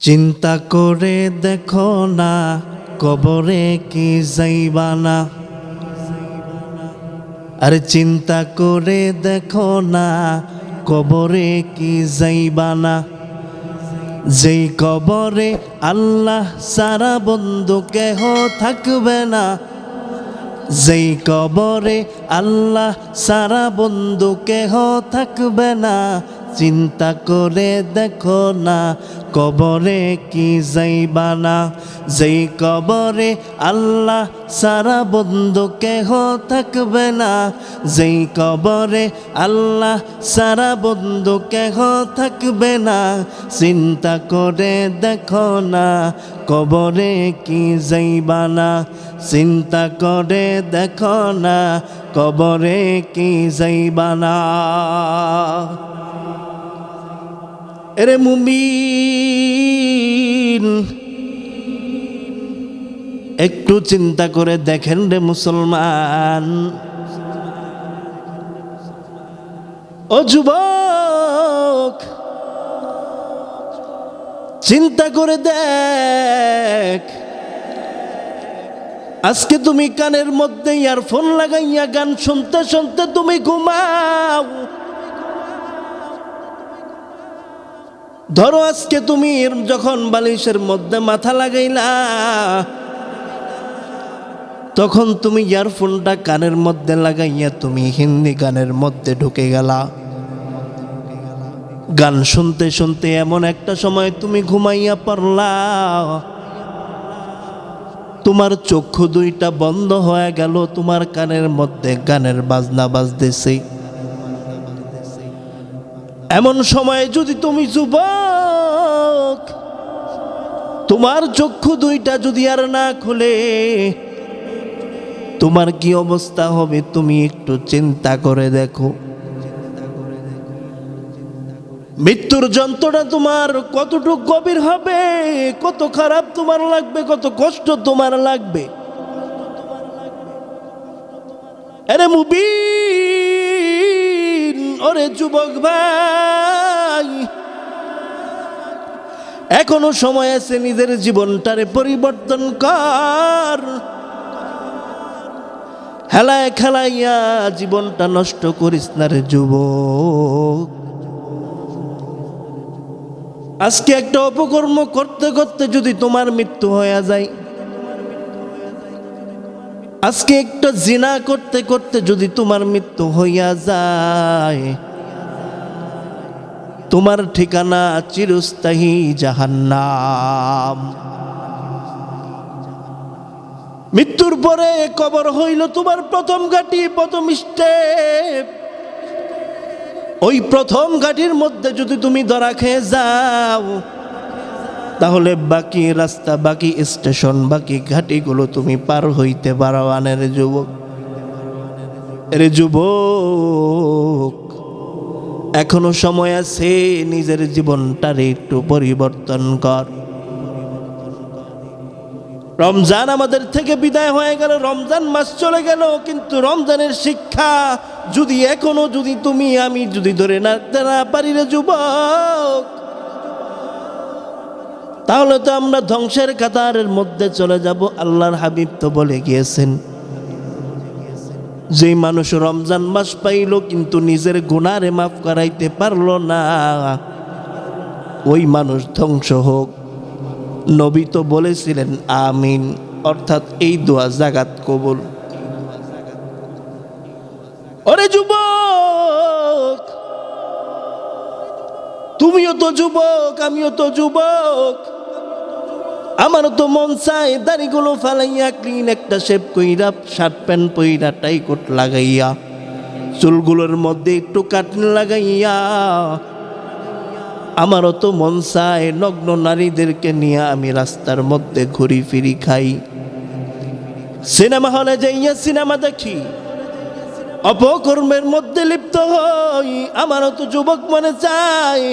চিন্তা করে দেখো না কবরে কি যাইবা না। আরে চিন্তা করে দেখো না কবরে কি যাইবা না। যেই কবরে আল্লাহ সারা বন্ধু কেহ থাকবে না। যেই কবরে আল্লাহ সারা বন্ধু কেহ থাকবে না। চিন্তা করে দেখো না কবরে কি যাইবা না। যেই কবরে আল্লাহ সারা বন্ধু কেহ থাকবে না। যেই কবরে আল্লাহ সারা বন্ধু কেহ থাকবে না। চিন্তা করে দেখো না কবরে কি যাইবা না। চিন্তা করে দেখো না কবরে কি যাইবা না। এরে মুমিন একটু চিন্তা করে দেখেন রে মুসলমান। ও যুবক চিন্তা করে দেখ, আজকে তুমি কানের মধ্যে ইয়ারফোন লাগাইয়া গান শুনতে শুনতে তুমি ঘুমাও। ধরো আজকে তুমি যখন বালিশের মধ্যে মাথা লাগাইলা তখন তুমি ইয়ারফোনটা কানের মধ্যে লাগাইয়া তুমি হিন্দি গানের মধ্যে ঢুকে গেলা। গান শুনতে শুনতে এমন একটা সময় তুমি ঘুমাইয়া পড়লা। তোমার চক্ষু দুইটা বন্ধ হয়ে গেল, তোমার কানের মধ্যে গানের বাজনা বাজতেছে। এমন সময় যদি তুমি যুবক তোমার চক্ষু দুইটা যদি আর না খুলে তোমার কি অবস্থা হবে তুমি একটু চিন্তা করে দেখো। মৃত্যুর যন্ত্রণা তোমার কতটুকু গভীর হবে, কত খারাপ তোমার লাগবে, কত কষ্ট তোমার লাগবে। আরে মুবিন, ওরে যুবক ভাই, এখনো সময় আছে, নিজের জীবনটারে পরিবর্তন কর। হেলায় খেলাইয়া জীবনটা নষ্ট করিস না রে যুবক। আজকে একটা অপকর্ম করতে করতে যদি তোমার মৃত্যু হয়ে যায়, আজকে একটা জিনা করতে করতে যদি তোমার মৃত্যু হইয়া যায়, তোমার ঠিকানা চিরস্থায়ী জাহান্নাম। মৃত্যুর পরে কবর হইল তোমার প্রথম ঘাঁটি, প্রথম স্টেপ। ওই প্রথম ঘাটির মধ্যে যদি তুমি ধরা খেয়ে যাও তাহলে বাকি রাস্তা, বাকি স্টেশন, বাকি ঘাটিগুলো তুমি পার হইতে পারো না রে যুবক। রে যুবক এখনো সময় আছে, নিজের জীবনটারে একটু পরিবর্তন কর। রমজান আমাদের থেকে বিদায় হয়ে গেল, রমজান মাস চলে গেল, কিন্তু রমজানের শিক্ষা যদি এখনো যদি তুমি আমি যদি ধরে না পারি রে যুবক, তাহলে তো আমরা ধ্বংসের কাতারের মধ্যে চলে যাব। আল্লাহর হাবিব তো বলে গিয়েছেন, যে মানুষ রমজান মাস পাইল কিন্তু নিজের গুনারে মাফ করাইতে পারলো না, ওই মানুষ ধ্বংস হোক। নবী তো বলেছিলেন আমিন, অর্থাৎ এই দোয়া জাগাত কবুল। ওরে যুবক, তুমিও তো যুবক, আমিও তো যুবক। আমারও তো মন চায় দাড়িগুলো ফালাইয়া ক্লিন একটা শেপ কইরা, শার্ট প্যান্ট পইরা, টাই কোট লাগাইয়া, চুলগুলোর মধ্যে একটু কাটিং লাগাইয়া, আমারও তো মন চায় নগ্ন নারীদেরকে নিয়ে আমি রাস্তার মধ্যে ঘুরি ফিরি খাই, সিনেমা হলে যাইয়া সিনেমা দেখি, অপকর্মের মধ্যে লিপ্ত হই। আমারও তো যুবক মনে চায়,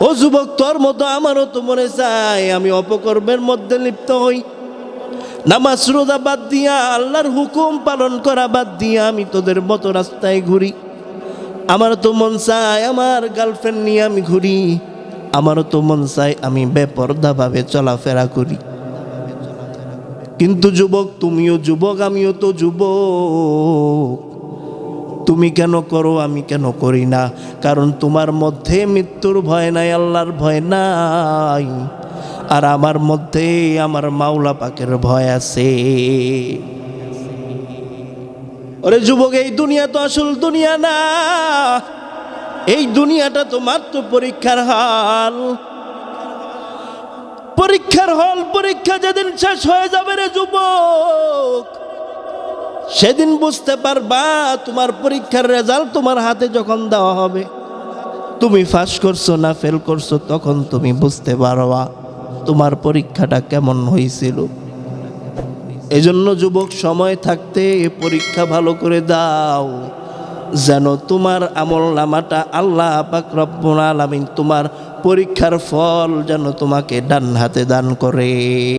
ও যুবক তোর মতো আমারও তো মনে চায় আমি অপকর্মের মধ্যে লিপ্ত হই। নামাজ রোজা বাদ দিয়া, আল্লাহর হুকুম পালন করা বাদ দিয়া আমি তোদের মতো রাস্তায় ঘুরি। আমার তো মন চায় আমার গার্লফ্রেন্ড নিয়ে আমি ঘুরি, আমারও তো মন চাই আমি বেপরদাভাবে চলাফেরা করি, কিন্তু যুবক, তুমিও যুবক, আমিও তো যুবক। তুমি কেন করো, আমি কেন করি না? কারণ তোমার মধ্যে মৃত্যুর ভয় নাই, আল্লাহর ভয় নাই, আর আমার মধ্যে আমার মাওলা পাকের ভয় আছে। ওরে যুবক, এই দুনিয়া তো আসল দুনিয়া না, এই দুনিয়াটা তো মাত্র পরীক্ষার হল। পরীক্ষার হল, পরীক্ষা যেদিন শেষ হয়ে যাবে রে যুবক, সেদিন বুঝতে পারবা তোমার পরীক্ষার রেজাল্ট তোমার হাতে যখন দেওয়া হবে, তুমি পাস করছো না ফেল করছো, তখন তুমি বুঝতে পারবা তোমার পরীক্ষাটা কেমন হয়েছিল। এজন্য যুবক, সময় থাকতে পরীক্ষা ভালো করে দাও, যেন তোমার আমল নামাটা আল্লাহ পাক রব্বুল আলামিন তোমার পরীক্ষার ফল যেন তোমাকে ডান হাতে দান করে।